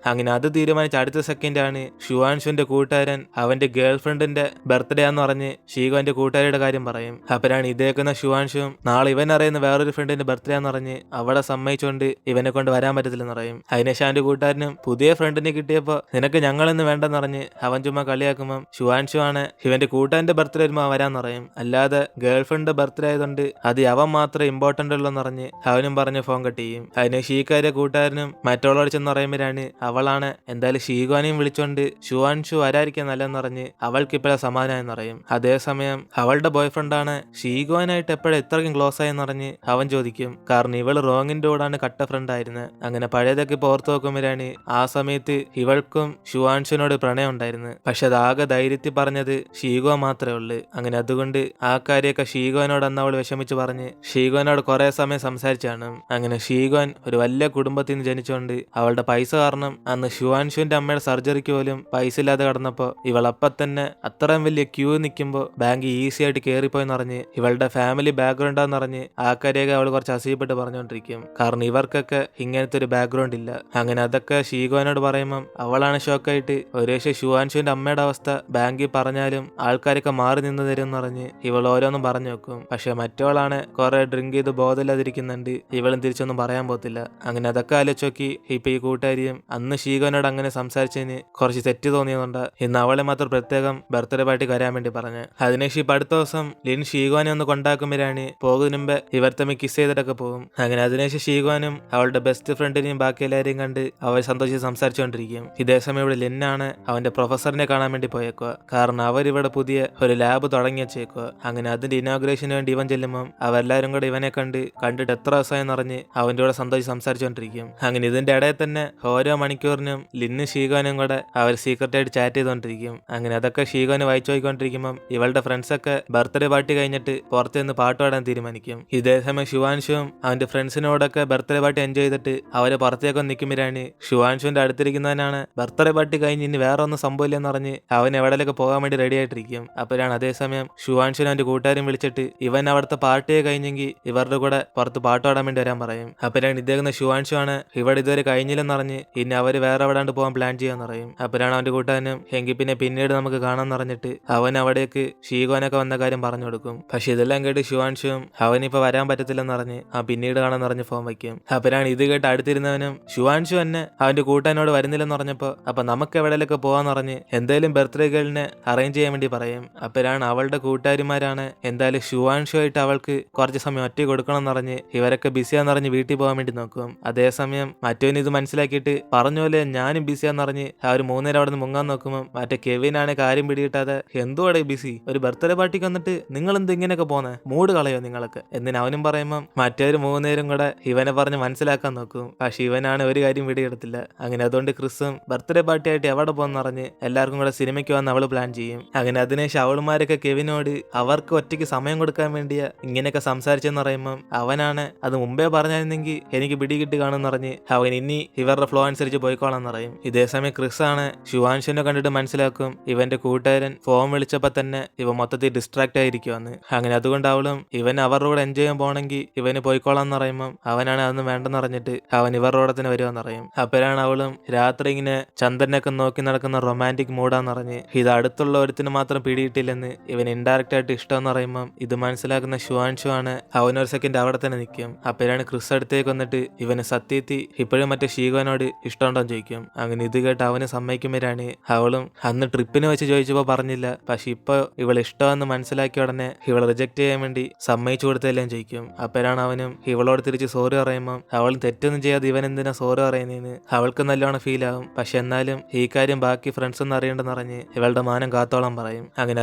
Speaker 1: അങ്ങനെ അത് തീരുമാനിച്ച അടുത്ത സെക്കൻഡാണ് ഷുവാൻഷുവിന്റെ കൂട്ടുകാരൻ അവന്റെ ഗേൾ ഫ്രണ്ടിന്റെ ബർത്ത്ഡേ ആന്ന് പറഞ്ഞ് ഷീഗോന്റെ കൂട്ടുകാരുടെ കാര്യം പറയും. അപ്പോഴാണ് ഇതേക്കുന്ന ഷുവാൻഷുവും നാളെ ഇവൻ അറിയുന്ന വേറൊരു ഫ്രണ്ടിന്റെ ബർത്ത്ഡേ ആന്ന് പറഞ്ഞ് അവിടെ സമ്മതിച്ചുകൊണ്ട് ഇവനെ കൊണ്ട് വരാൻ പറ്റത്തില്ലെന്ന് പറയും. അതിനുശേഷം അവന്റെ കൂട്ടുകാരനും പുതിയ ഫ്രണ്ടിനെ കിട്ടിയപ്പോ നിനക്ക് ഞങ്ങളെന്ന് വേണ്ടെന്ന് പറഞ്ഞ് അവൻ ചുമ്മാ കളിയാക്കുമ്പം ഷുവാൻഷു ആണ് ഇവന്റെ കൂട്ടുകാരന്റെ ബർത്ത്ഡേ വരുമ്പോ വരാന്ന് പറയും. അല്ലാതെ ഗേൾ ഫ്രണ്ട് ബർത്ത്ഡേ ആയതുകൊണ്ട് അത് അവൻ മാത്രമേ ഇമ്പോർട്ടന്റ് ഉള്ളൂ എന്ന് പറഞ്ഞ് അവനും പറഞ്ഞ് ഫോൺ കട്ട് ചെയ്യും. അതിന് ഷീക്കാരുടെ കൂട്ടുകാരനും മറ്റുള്ളവർ ചെന്ന് പറയുമ്പോഴാണ് അവളാണ് എന്തായാലും ഷീഗോനെയും വിളിച്ചോണ്ട് ഷുവാൻഷു വരാതിരിക്കാൻ നല്ലതെന്ന് പറഞ്ഞ് അവൾക്ക് ഇപ്പോഴാ സമാധാനം എന്ന് പറയും. അതേസമയം അവളുടെ ബോയ് ഫ്രണ്ടാണ് ഷീഗോനായിട്ട് എപ്പോഴും ഇത്രയ്ക്കും ക്ലോസ് ആയെന്ന് പറഞ്ഞ് അവൻ ചോദിക്കും. കാരണം ഇവള് റോങ്ങിന്റെ കൂടാണ് കട്ട ഫ്രണ്ട് ആയിരുന്നത്. അങ്ങനെ പഴയതൊക്കെ ഇപ്പൊ ഓർത്ത് നോക്കുമ്പോഴാണ് ആ സമയത്ത് ഇവൾക്കും ഷുവാൻഷുവിനോട് പ്രണയം ഉണ്ടായിരുന്നു. പക്ഷെ അത് ആകെ ധൈര്യത്തിൽ പറഞ്ഞത് ഷീഗോ മാത്രമേ ഉള്ളൂ. അങ്ങനെ അതുകൊണ്ട് ആ കാര്യമൊക്കെ ഷീഗോനോട് അന്ന് അവൾ വിഷമിച്ച് പറഞ്ഞ് ഷീഗോനോട് കുറെ സമയം സംസാരിച്ചാണ്. അങ്ങനെ ഷീഗോൻ ഒരു വലിയ കുടുംബത്തിൽ നിന്ന് ജനിച്ചുകൊണ്ട് അവളുടെ പൈസ കാരണം അന്ന് ഷുവാൻഷുവിന്റെ അമ്മയുടെ സർജറിക്ക് പോലും പൈസ ഇല്ലാതെ കടന്നപ്പോ ഇവളപ്പം തന്നെ അത്രയും വലിയ ക്യൂ നിൽക്കുമ്പോൾ ബാങ്ക് ഈസി ആയിട്ട് കയറിപ്പോയെന്ന് പറഞ്ഞ് ഇവളുടെ ഫാമിലി ബാക്ക്ഗ്രൗണ്ട് ആന്ന് പറഞ്ഞ് ആ കാര്യമൊക്കെ അവൾ കുറച്ച് അസൂയപ്പെട്ട് പറഞ്ഞുകൊണ്ടിരിക്കും. കാരണം ഇവർക്കൊക്കെ ഇങ്ങനത്തെ ഒരു ബാക്ക്ഗ്രൗണ്ട് ഇല്ല. അങ്ങനെ അതൊക്കെ ഷീഗോനോട് പറയുമ്പം അവളാണ് ഷോക്കായിട്ട് ഒരു പക്ഷേ ഷുവാൻഷുവിന്റെ അമ്മയുടെ അവസ്ഥ ബാങ്കിൽ പറഞ്ഞാലും ആൾക്കാരൊക്കെ മാറി നിന്ന് തരും എന്ന് പറഞ്ഞ് ഇവൾ ഓരോന്നും പറഞ്ഞു വെക്കും. പക്ഷെ മറ്റവളാണ് കുറെ ഡ്രിങ്ക് ചെയ്ത് ബോധമില്ലാതിരിക്കുന്നുണ്ട്, ഇവളും തിരിച്ചൊന്നും പറയാൻ പോകത്തില്ല. അങ്ങനെ അതൊക്കെ ആലോചിച്ച് നോക്കി ഇപ്പൊ ഈ കൂട്ടുകാരിയും അന്ന് ഷീഗോനോട് അങ്ങനെ സംസാരിച്ചതിന് കുറച്ച് തെറ്റ് തോന്നിയതുകൊണ്ട് ഇന്ന് അവളെ മാത്രം പ്രത്യേകം ബർത്ത്ഡേ പാർട്ടി വരാൻ വേണ്ടി പറഞ്ഞു. അതിനുശേഷം ഇപ്പൊ അടുത്ത ദിവസം ലിൻ ഷീഗോനെ ഒന്ന് കൊണ്ടാക്കുമ്പോഴാണ് പോകുന്നതിന് മുമ്പ് ഇവർ തമ്മിൽ കിസ് ചെയ്തിട്ടൊക്കെ പോകും. അങ്ങനെ അതിനുശേഷം ഷീഗോനും അവളുടെ ബെസ്റ്റ് ഫ്രണ്ടിനെയും ബാക്കി എല്ലാവരെയും കണ്ട് അവർ സന്തോഷിച്ച് സംസാരിച്ചുകൊണ്ടിരിക്കും. ഇതേസമയം ഇവിടെ ലിന്നാണ് അവന്റെ പ്രൊഫസറിനെ കാണാൻ വേണ്ടി പോയേക്കുക. കാരണം അവരിവിടെ പുതിയ ഒരു ലാബ് തുടങ്ങി വെച്ചേക്കുക. അങ്ങനെ അതിന്റെ ഇനോഗ്രേഷന് വേണ്ടി ഇവൻ ചെല്ലുമ്പം അവരെല്ലാരും കൂടെ ഇവനെ കണ്ടിട്ട് എത്ര ദിവസമായെന്ന് പറഞ്ഞ് അവന്റെ കൂടെ സന്തോഷിച്ച് സംസാരിച്ചുകൊണ്ടിരിക്കും. അങ്ങനെ ഇതിന്റെ ഇടയിൽ തന്നെ ഓരോ മണിക്കൂറിനും ലിന്നും ഷീഗോനും കൂടെ അവർ സീക്രട്ടായിട്ട് ചാറ്റ് ചെയ്തുകൊണ്ടിരിക്കും. അങ്ങനെ അതൊക്കെ ഷീഗോന് വായിച്ചു പോയിക്കൊണ്ടിരിക്കുമ്പം ഇവളുടെ ഫ്രണ്ട്സൊക്കെ ബർത്ത്ഡേ പാർട്ടി കഴിഞ്ഞിട്ട് പുറത്ത് നിന്ന് പാട്ട് പാടാൻ തീരുമാനിക്കും. ഇതേസമയം ഷുവാൻഷുവും അവന്റെ ഫ്രണ്ട്സിനോടൊക്കെ ബർത്ത്ഡേ പാർട്ടി എൻജോയ് ചെയ്തിട്ട് അവര് പുറത്തേക്ക് നിൽക്കുമ്പോഴാണ് ഷുവാൻഷുവിന്റെ അടുത്തിരിക്കുന്നവനാണ് ബർത്ത്ഡേ പാർട്ടി കഴിഞ്ഞ് ഇനി വേറെ ഒന്നും സംഭവമില്ലെന്ന് പറഞ്ഞ് അവൻ എവിടെയൊക്കെ പോകാൻ വേണ്ടി റെഡി ആയിട്ടിരിക്കും. അപ്പോഴാണ് അതേസമയം ഷുവാൻഷുവിനെ അവന്റെ കൂട്ടുകാരും വിളിച്ചിട്ട് ഇവൻ അവിടുത്തെ പാർട്ടിയെ കഴിഞ്ഞെങ്കിൽ ഇവരുടെ കൂടെ പുറത്ത് പാട്ട് പാടാൻ വേണ്ടി വരാൻ പറയും. അപ്പോഴാണ് ഇദ്ദേഹം ഷുവാൻഷു ആണ് ഇവിടെ ഇതുവരെ കഴിഞ്ഞില്ലെന്ന് പറഞ്ഞ് ഇനി അവര് വേറെ എവിടാണ്ട് പോകാൻ പ്ലാൻ ചെയ്യാന്ന് പറയും. അപ്പോഴാണ് അവന്റെ കൂട്ടുകാരനും എങ്കിൽ പിന്നെ പിന്നീട് നമുക്ക് കാണാമെന്ന് പറഞ്ഞിട്ട് അവൻ അവിടേക്ക് ഷീഗോനൊക്കെ വന്ന കാര്യം പറഞ്ഞു കൊടുക്കും. പക്ഷെ ഇതെല്ലാം കേട്ട് ഷുവാൻഷുവും അവനിപ്പോ വരാൻ പറ്റത്തില്ലെന്ന് പറഞ്ഞ് പിന്നീട് കാണാന്ന് പറഞ്ഞ് ഫോൺ വയ്ക്കും. അപ്പോഴാണ് ഇത് കേട്ട് അടുത്തിരുന്നവനും ഷുവാൻഷു തന്നെ അവന്റെ കൂട്ടാനോട് വരുന്നില്ലെന്ന് പറഞ്ഞപ്പോ അപ്പൊ നമുക്ക് എവിടെയൊക്കെ പോവാന്ന് പറഞ്ഞ് എന്തായാലും ബർത്ത്ഡേ ഗേളിനെ അറേഞ്ച് ചെയ്യാൻ വേണ്ടി പറയും. അപ്പോഴാണ് അവളുടെ കൂട്ടുകാരിമാരാണ് എന്തായാലും ഷുവാൻഷു ആയിട്ട് അവൾക്ക് കുറച്ച് സമയം ഒറ്റ കൊടുക്കണം എന്ന് പറഞ്ഞ് ഇവരൊക്കെ ബിസിയാന്ന് പറഞ്ഞ് വീട്ടിൽ പോകാൻ വേണ്ടി നോക്കും. അതേസമയം മറ്റവന് ഇത് മനസ്സിലാക്കിയിട്ട് പറഞ്ഞ പോലെ ഞാനും ബിസിയാന്ന് പറഞ്ഞ് ആ ഒരു 3 നേരം അവിടെ നിന്ന് മുങ്ങാൻ നോക്കുമ്പോൾ മറ്റേ കെവിനാണ് കാര്യം പിടികിട്ടാതെ എന്തുവാടെ ബിസി, ഒരു ബർത്ത്ഡേ പാർട്ടിക്ക് വന്നിട്ട് നിങ്ങൾ എന്ത് ഇങ്ങനെയൊക്കെ പോന്നെ, മൂഡ് കളയോ നിങ്ങളൊക്കെ എന്തിന് അവനും പറയുമ്പം മറ്റൊരു 3 നേരം കൂടെ ഇവനെ പറഞ്ഞ് മനസ്സിലാക്കാൻ നോക്കും. പക്ഷെ ഇവനാണ് ഒരു കാര്യം പിടികിടത്തില്ല. അങ്ങനെ അതുകൊണ്ട് ക്രിസും ബർത്ത്ഡേ പാർട്ടി ആയിട്ട് എവിടെ പോകുന്ന പറഞ്ഞ് എല്ലാവർക്കും കൂടെ സിനിമയ്ക്ക് വന്ന് അവള് പ്ലാൻ ചെയ്യും. അങ്ങനെ അതിനുശേഷം അവളുമാരൊക്കെ കെവിനോട് അവർക്ക് ഒറ്റയ്ക്ക് സമയം കൊടുക്കാൻ വേണ്ടിയാ ഇങ്ങനെയൊക്കെ സംസാരിച്ചെന്ന് പറയുമ്പം അവനാണ് അത് മുമ്പേ പറഞ്ഞായിരുന്നെങ്കിൽ എനിക്ക് പിടികിട്ടി കാണുമെന്ന് പറഞ്ഞ് അവൻ ഇനി ഇവരുടെ ഫ്ലോ അനുസരിച്ച് പോയിക്കോളാന്ന് പറയും. ഇതേസമയം ക്രിസ് ആണ് ഷുവാൻഷിനെ കണ്ടിട്ട് മനസ്സിലാക്കും ഇവന്റെ കൂട്ടുകാരൻ ഫോൺ വിളിച്ചപ്പോ തന്നെ ഇവ മൊത്തത്തിൽ ഡിസ്ട്രാക്ട് ആയിരിക്കുവന്ന്. അങ്ങനെ അതുകൊണ്ട് അവളും ഇവൻ അവരുടെ കൂടെ എൻജോയ് ചെയ്യാൻ പോകണമെങ്കിൽ ഇവന് പോയിക്കോളാന്ന് പറയുമ്പം അവനാണ് അതൊന്നും വേണ്ടെന്ന് പറഞ്ഞിട്ട് അവൻ ഇവരുടെ കൂടെ തന്നെ വരുവാന്ന് പറയും. അപ്പോഴാണ് അവളും രാത്രി ഇങ്ങനെ ചന്ദ്രനൊക്കെ നോക്കി നടക്കുന്ന റൊമാൻറ്റിക് മൂഡാന്ന് പറഞ്ഞ് ഇത് അടുത്തുള്ള ഒരുത്തിന് മാത്രം പിടിയിട്ടില്ലെന്ന് ഇവൻ ഇൻഡയറക്റ്റ് ആയിട്ട് ഇഷ്ടമെന്ന് പറയുമ്പം ഇത് മനസ്സിലാക്കുന്ന ഷുവാൻഷു ആണ് അവനൊരു സെക്കൻഡ് അവിടെ തന്നെ നിൽക്കും. അപ്പോഴാണ് ക്രിസ് അടുത്തേക്ക് വന്നിട്ട് ഇവന് സത്യത്തി ഇപ്പോഴും മറ്റേ ഷീഗോനോട് ഇഷ്ടമുണ്ടോ ചോദിക്കും. അങ്ങനെ ഇത് കേട്ട് അവന് സമ്മതിക്കുമ്പോഴാണ് അവളും അന്ന് ട്രിപ്പിന് വെച്ച് ചോദിച്ചപ്പോൾ പറഞ്ഞില്ല, പക്ഷെ ഇപ്പൊ ഇവൾ ഇഷ്ടമെന്ന് മനസ്സിലാക്കിയ ഉടനെ ഇവൾ റിജക്ട് ചെയ്യാൻ വേണ്ടി സമ്മതിച്ചു കൊടുത്തതെല്ലാം ചോദിക്കും. അപ്പോഴാണ് അവനും ഇവളോട് തിരിച്ച് സോറി പറയുമ്പം അവൾ തെറ്റൊന്നും ചെയ്യാതെ ഇവൻ എന്തിനാ സോറി പറയുന്നതിന് അവൾക്ക് നല്ലോണം ഫീൽ ആവും. പക്ഷെ എന്നാലും ഈ കാര്യം ബാക്കി ഫ്രണ്ട്സ് ഒന്നും അറിയണ്ടെന്ന് പറഞ്ഞ് ഇവളുടെ മാനം കാത്തോളം പറയും. അങ്ങനെ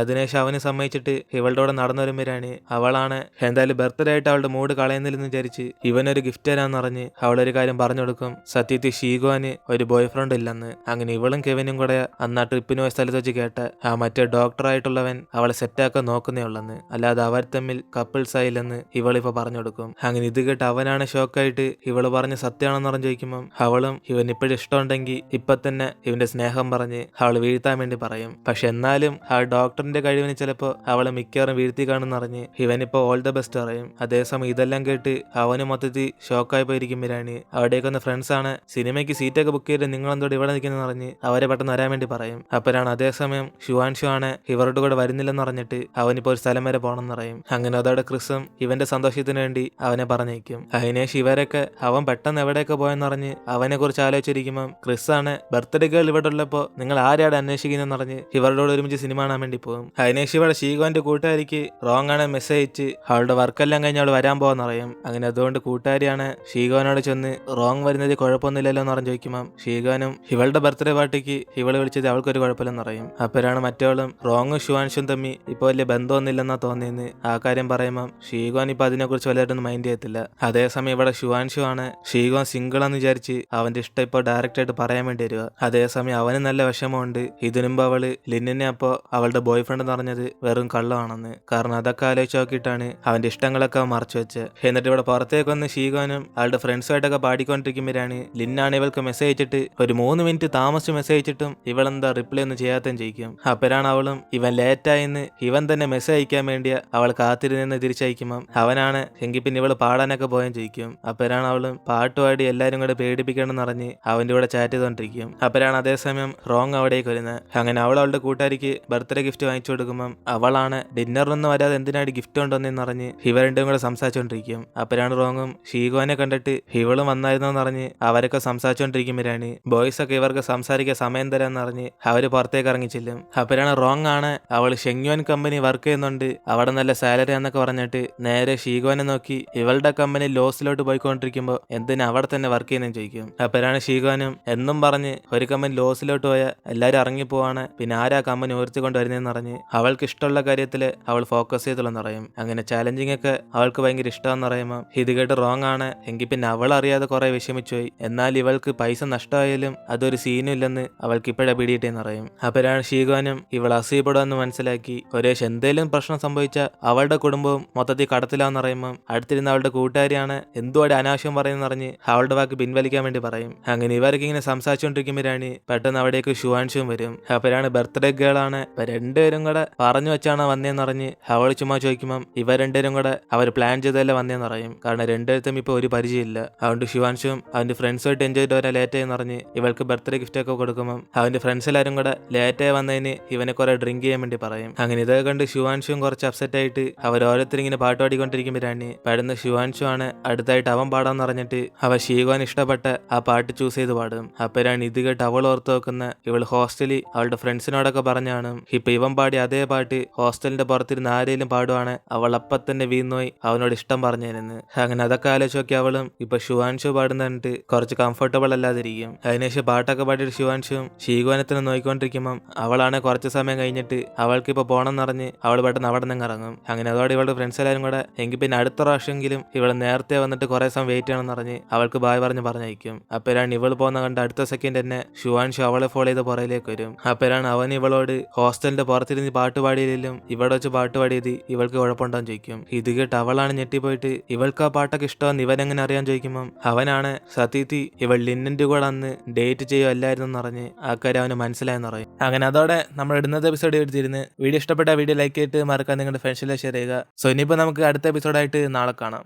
Speaker 1: അതിനുശേഷം അവന് സമ്മതിച്ചിട്ട് ഇവളുടെ കൂടെ നടന്നു വരുമ്പോഴാണ് അവളാണ് എന്തായാലും ബർത്ത്ഡേ ആയിട്ട് അവളുടെ മൂഡ് കളയുന്നില്ലെന്ന് വിചാരിച്ച് ഇവനൊരു ഗിഫ്റ്റ് തരാന്ന് പറഞ്ഞ് അവളൊരു കാര്യം പറഞ്ഞു കൊടുക്കും. സത്യത്തിൽ ഷീഗോന് ഒരു ബോയ് ഫ്രണ്ട് ഇല്ലെന്ന്. അങ്ങനെ ഇവളും കെവിനും കൂടെ അന്ന് ആ ട്രിപ്പിന് പോയ സ്ഥലത്ത് വെച്ച് കേട്ട ആ മറ്റേ ഡോക്ടറായിട്ടുള്ളവൻ അവളെ സെറ്റാക്കാൻ നോക്കുന്നേ ഉള്ളെന്ന്. അല്ലാതെ അവർ തമ്മിൽ കപ്പിൾസ് ആയില്ലെന്ന് ഇവളിപ്പോ പറഞ്ഞു കൊടുക്കും. അങ്ങനെ ഇത് കേട്ട് അവനാണ് ഷോക്കായിട്ട് ഇവള് പറഞ്ഞ് സത്യമാണെന്ന് പറഞ്ഞു ചോദിക്കുമ്പം അവളും ഇവൻ ഇപ്പോഴും ഇഷ്ടമുണ്ടെങ്കിൽ ഇപ്പൊ തന്നെ ഇവന്റെ സ്നേഹം പറഞ്ഞ് അവള് വീഴ്ത്താൻ വേണ്ടി പറയും. പക്ഷെ എന്നാലും ആ ഡോക്ടറിന്റെ കഴിവിന് ചിലപ്പോ അവളെ മിക്കവാറും വീഴ്ത്തി കാണുമെന്ന് അറിഞ്ഞ് ഇവനിപ്പോ ഓൾ ദ ബെസ്റ്റ് പറയും. അതേസമയം ഇതെല്ലാം കേട്ട് അവന് മൊത്തത്തിൽ ഷോക്കായി പോയിരിക്കും മിരാണി. അവിടേക്ക് വന്ന ഫ്രണ്ട്സ് ആണ് സിനിമയ്ക്ക് സീറ്റൊക്കെ ബുക്ക് ചെയ്ത് നിങ്ങളെന്തോട് ഇവിടെ നിൽക്കുന്ന പറഞ്ഞ് അവരെ പെട്ടെന്ന് വരാൻ വേണ്ടി പറയും. അപ്പോഴാണ് അതേസമയം ഷുവാൻഷു ആണ് ഇവരുടെ കൂടെ വരുന്നില്ലെന്ന് പറഞ്ഞിട്ട് അവനിപ്പോ ഒരു സ്ഥലം വരെ പോകണമെന്ന് പറയും. അങ്ങനെ അതോടെ ക്രിസും ഇവന്റെ സന്തോഷത്തിന് വേണ്ടി അവനെ പറഞ്ഞേക്കും. അതിനേശം ഇവരൊക്കെ അവൻ പെട്ടെന്ന് എവിടെയൊക്കെ പോയെന്ന് പറഞ്ഞ് അവനെ കുറിച്ച് ആലോചിച്ചിരിക്കുമ്പോൾ ക്രിസ് ആണ് ബർത്ത്ഡേ ഗേൾ ഇവിടെ ഉള്ളപ്പോ നിങ്ങൾ ആരെയാണ് അന്വേഷിക്കുന്നതെന്ന് പറഞ്ഞ് ഇവരുടെ കൂടെ ഒരുമിച്ച് സിനിമ കാണാൻ വേണ്ടി പോകും. അതിനേശം ഇവിടെ ഷീഗോന്റെ കൂട്ടുകാരിക്ക് റോങ് ആണ് മെസ്സേജ് അയച്ച് അവളുടെ വർക്കെല്ലാം കഴിഞ്ഞ് അവൾ വരാൻ പോകാന്ന് പറയും. അങ്ങനെ അതുകൊണ്ട് കൂട്ടുകാരിയാണ് ഷീഗോനോട് ചെന്ന് റോങ് വരുന്നത് കുഴപ്പമൊന്നുമില്ലല്ലോ എന്ന് പറഞ്ഞു ചോദിക്കുമ്പോൾ ഷീഗോനും ഇവളുടെ ബർത്ത്ഡേ പാർട്ടിക്ക് ഇവള് വിളിച്ചത് അവൾക്കൊരു കുഴപ്പമില്ലെന്ന് പറയും. അപ്പോഴാണ് മറ്റവളും റോങ്ങും ഷുവാൻഷും തമ്മി ഇപ്പൊ വലിയ ബന്ധമൊന്നുമില്ലെന്നാ തോന്നിയെന്ന് ആ കാര്യം പറയുമ്പോൾ ഷീഗോൻ ഇപ്പൊ അതിനെക്കുറിച്ച് വലുതായിട്ടൊന്നും മൈൻഡ് ചെയ്യത്തില്ല. അതേസമയം ഇവിടെ ഷുവാൻഷു ആണ് ഷീഗോൻ സിംഗിൾ എന്ന് വിചാരിച്ച് അവന്റെ ഇഷ്ടം ഇപ്പോൾ ഡയറക്റ്റ് ആയിട്ട് പറയാൻ വേണ്ടി വരിക. അതേസമയം അവന് നല്ല വിഷമമുണ്ട്. ഇതിനുമ്പ് അവള് ലിന്നിനെ അപ്പോ അവളുടെ ബോയ് ഫ്രണ്ട് എന്ന് പറഞ്ഞത് വെറും കള്ളമാണെന്ന്. കാരണം അതൊക്കെ ആലോചിച്ച് നോക്കിയിട്ടാണ് അവന്റെ ഇഷ്ടങ്ങളൊക്കെ അവൻ മറച്ചു വെച്ചത്. എന്നിട്ട് ഇവിടെ പുറത്തേക്ക് വന്ന് ഷീഗോനും അവളുടെ ഫ്രണ്ട്സുമായിട്ടൊക്കെ പാടിക്കൊണ്ടിരിക്കുമ്പോഴാണ് ലിന്നാണ് ഇവൾക്ക് മെസ്സേജ് അയച്ചിട്ട് ഒരു 3 മിനിറ്റ് താമസിച്ച് മെസ്സേജ് അയച്ചിട്ടും ഇവളെന്താ റിപ്ലൈ ഒന്നും ചെയ്യാത്തതും ചെയ്യിക്കും. അപ്പോഴാണ് അവളും ഇവൻ ലേറ്റായെന്ന് ഇവൻ തന്നെ മെസ്സേജ് അയക്കാൻ വേണ്ടിയ അവൾ കാത്തിരുന്ന് തിരിച്ചയക്കുമ്പം അവനാണ് എങ്കിൽ പിന്നെ ഇവള് പാടാനൊക്കെ പോയാൻ ചെയ്യിക്കും. അപ്പോഴാണ് അവളും പാട്ടുപാടി എല്ലാരും കൂടെ പേടിപ്പിക്കണമെന്ന് പറഞ്ഞ് അവന്റെ കൂടെ ചാറ്റ് ചെയ്തോണ്ടിരിക്കും. അപ്പോഴാണ് അതേസമയം റോങ് അവിടേക്ക് വരുന്നത്. അങ്ങനെ അവൾ അവളുടെ കൂട്ടുകാരിക്ക് ബർത്ത്ഡേ ഗിഫ്റ്റ് വാങ്ങിച്ചു കൊടുക്കുമ്പം അവളാണ് ഡിന്നറിനൊന്നും വരാതെ എന്തിനാണ് ഗിഫ്റ്റ് കൊണ്ടുവന്നെന്ന് പറഞ്ഞ് ഇവർ രണ്ടും കൂടെ സംസാരിച്ചോണ്ടിരിക്കും. അപ്പോഴാണ് റോങ്ങും ഷീഗോനെ കണ്ടിട്ട് ഇവളും വന്നായിരുന്നോന്ന് പറഞ്ഞ് അവരൊക്കെ സംസാരിച്ചോണ്ടിരിക്കുമ്പോഴാണ് ബോയ്സ് ഒക്കെ ഇവർക്ക് സംസാരിക്കാൻ സമയം തരാന്ന് പറഞ്ഞ് അവര് പുറത്തേക്ക് ഇറങ്ങിച്ചില്ലും. അപ്പോഴാണ് റോങ് ആണ് അവൾ ഷെങ്യോൻ കമ്പനി വർക്ക് ചെയ്യുന്നുണ്ട്, അവിടെ നല്ല സാലറി എന്നൊക്കെ പറഞ്ഞിട്ട് നേരെ ഷീഗോനെ നോക്കി ഇവളുടെ കമ്പനി ലോസിലോട്ട് പോയിക്കൊണ്ടിരിക്കുമ്പോൾ എന്തിനാ അവിടെ തന്നെ വർക്ക് ചെയ്യുന്നതെന്ന് ചോദിക്കും. അപ്പോഴാണ് ഷീഗോനും എന്നും പറഞ്ഞ് ഒരു കമ്പനി ലോസിലോട്ട് പോയാൽ എല്ലാവരും ഇറങ്ങിപ്പോവാണ്, പിന്നെ ആരാ കമ്പനി ഉയർത്തിക്കൊണ്ട് വരുന്നതെന്ന് പറഞ്ഞ് അവൾക്ക് ഇഷ്ടമുള്ള കാര്യത്തിൽ അവൾ ഫോക്കസ് ചെയ്തുള്ളെന്ന് പറയും. അങ്ങനെ ചാലഞ്ചിങ് ഒക്കെ അവൾക്ക് ഭയങ്കര ഇഷ്ടമെന്ന് പറയുമ്പോൾ ഇത് കേട്ട് റോങ് ആണ് എങ്കിൽ പിന്നെ അവൾ അറിയാതെ കുറെ വിഷമിച്ചു പോയി, എന്നാൽ ഇവൾക്ക് പൈസ നഷ്ടമായാലും അതൊരു സീനും ഇല്ലെന്ന് അവൾക്ക് ഇപ്പോഴാണ് പിടിയിട്ടെന്ന് പറയും. അപ്പോഴാണ് ഷീഗോനും ഇവൾ അസൂയപ്പെടുമെന്ന് മനസ്സിലാക്കി ഒരേശം എന്തേലും പ്രശ്നം സംഭവിച്ചാൽ അവളുടെ കുടുംബവും മൊത്തത്തിൽ കടത്തിലാന്ന് പറയുമ്പോൾ അടുത്തിരുന്ന അവളുടെ കൂട്ടുകാരിയാണ് എന്തുവാടെ അനാവശ്യം പറയുന്ന പറഞ്ഞ് അവളുടെ വാക്ക് പിൻവലിക്കാൻ വേണ്ടി പറയും. അങ്ങനെ ഇവർക്ക് ഇങ്ങനെ സംസാരിച്ചുകൊണ്ടിരിക്കുമ്പോഴാണ് പെട്ടെന്ന് അവിടേക്ക് ഷുവാൻഷും വരും. അപ്പോഴാണ് ബർത്ത്ഡേ ഗേൾ ആണ് ഇപ്പൊ രണ്ടുപേരും കൂടെ പറഞ്ഞു വെച്ചാണ് വന്നേന്ന് പറഞ്ഞ് അവൾ ചുമ്മാ ചോദിക്കുമ്പോൾ ഇവർ രണ്ടുപേരും കൂടെ അവർ പ്ലാൻ ചെയ്തല്ലേ വന്നേന്ന് പറയും. കാരണം രണ്ടുപേർത്തും ഇപ്പൊ ഒരു പരിചയമില്ല. അതുകൊണ്ട് ഷുവാൻഷും അവന്റെ ഫ്രണ്ട്സുമായിട്ട് എൻജോയ് ചെയ്ത് വരാൻ ലേറ്റ് ആയെന്ന് പറഞ്ഞ് ഇവൾക്ക് ബർത്ത്ഡേ ഗിഫ്റ്റ് ഒക്കെ കൊടുക്കുമ്പോൾ അവന്റെ ഫ്രണ്ട്സ് എല്ലാവരും കൂടെ ലേറ്റായി വന്നതിന് ഇവനെ കുറെ ഡ്രിങ്ക് ചെയ്യാൻ വേണ്ടി പറയും. അങ്ങനെ ഇതൊക്കെ കണ്ട് ഷുവാൻഷും കുറച്ച് അപ്സെറ്റ് ആയിട്ട് അവർ ഓരോരുത്തരും ഇങ്ങനെ പാട്ട് പാടിക്കൊണ്ടിരിക്കുമ്പോഴാണ് പെടുന്ന ഷുവാൻഷു ആണ് അടുത്തായിട്ട് അവൻ പാടാന്ന് പറഞ്ഞിട്ട് അവ ഷീഗോൻ ഇഷ്ടപ്പെട്ട ആ പാട്ട് ചൂസ് ചെയ്ത് പാടും. അപ്പോഴാണ് ഇത് കേട്ട് അവൾ ഓർത്ത് വെക്കുന്ന ഇവൾ ഹോസ്റ്റലിൽ അവളുടെ ഫ്രണ്ട്സിനോടൊക്കെ പറഞ്ഞാണ് ഇപ്പൊ ഇവൻ പാടി അതേ പാട്ട് ഹോസ്റ്റലിന്റെ പുറത്തിരുന്ന് ആരെങ്കിലും പാടുവാണ് അവൾ അപ്പം തന്നെ വീണോയി അവനോട് ഇഷ്ടം പറഞ്ഞേനെന്ന്. അങ്ങനെ അതൊക്കെ ആലോചിച്ച് നോക്കി അവളും ഇപ്പൊ ഷുവാൻഷു പാടുന്ന കണ്ടിട്ട് കുറച്ച് കംഫർട്ടബിൾ അല്ലാതിരിക്കും. അതിനുശേഷം പാട്ടൊക്കെ പാടിയിട്ട് ഷുവാൻഷും ഷീഗോനത്തിനെ നോക്കിക്കൊണ്ടിരിക്കുമ്പം അവളാണ് കുറച്ച് സമയം കഴിഞ്ഞിട്ട് അവൾക്ക് ഇപ്പൊ പോണം എന്നറിഞ്ഞ് അവൾ പെട്ടെന്ന് അവിടെ നിന്ന് ഇറങ്ങും. അങ്ങനെ അതോടെ ഇവളുടെ ഫ്രണ്ട്സ് എല്ലാവരും കൂടെ എങ്കിൽ പിന്നെ അടുത്ത പ്രാവശ്യമെങ്കിലും ഇവൾ നേരത്തെ വന്നിട്ട് കുറെ സമയം വെയിറ്റ് ചെയ്യണമെന്ന് പറഞ്ഞ് അവൾക്ക് ബായ് പറഞ്ഞയക്കും. അപ്പോഴാണ് ഇവൾ പോകുന്ന കണ്ട് അടുത്ത സെക്കൻഡ് തന്നെ ഷുവാൻഷു അവളെ ഫോളോ ചെയ്ത് പുറയിലേക്ക് വരും. അപ്പോഴാണ് അവൻ ഇവളോട് ഹോസ്റ്റലിന്റെ പുറത്തിരുന്ന് പാട്ട് പാടിയില്ലെങ്കിലും ഇവിടെ വെച്ച് പാട്ട് പാടിയത് ഇവൾക്ക് കുഴപ്പമുണ്ടോന്ന് ചോദിക്കും. ഇത് കേട്ട് അവളാണ് ഞെട്ടിപ്പോയിട്ട് ഇവൾക്ക് ആ പാട്ടൊക്കെ ഇഷ്ടമെന്ന് ഇവനെങ്ങനെ അറിയാൻ ചോദിക്കുമ്പോൾ അവനാണ് സത്യത്തിൽ ഇവൾ ലിന്നിന്റെ കൂടെ അന്ന് ഡേറ്റ് ചെയ്യുമല്ലായിരുന്നു എന്ന് പറഞ്ഞ് ആ കാര്യം അവന് മനസ്സിലായെന്ന് പറയും. അങ്ങനെ അതോടെ നമ്മൾ ഇടുന്നത് എപ്പിസോഡ് എടുത്തിരുന്ന് വീഡിയോ ഇഷ്ടപ്പെട്ട വീഡിയോ ലൈക്ക് ചെയ്തിട്ട് മറക്കാൻ നിങ്ങളുടെ ഫ്രണ്ട്സിലെ ഷെയർ ചെയ്യുക. സോ ഇനിയിപ്പോൾ നമുക്ക് അടുത്ത എപ്പിസോഡായിട്ട് നാളെ കാണാം.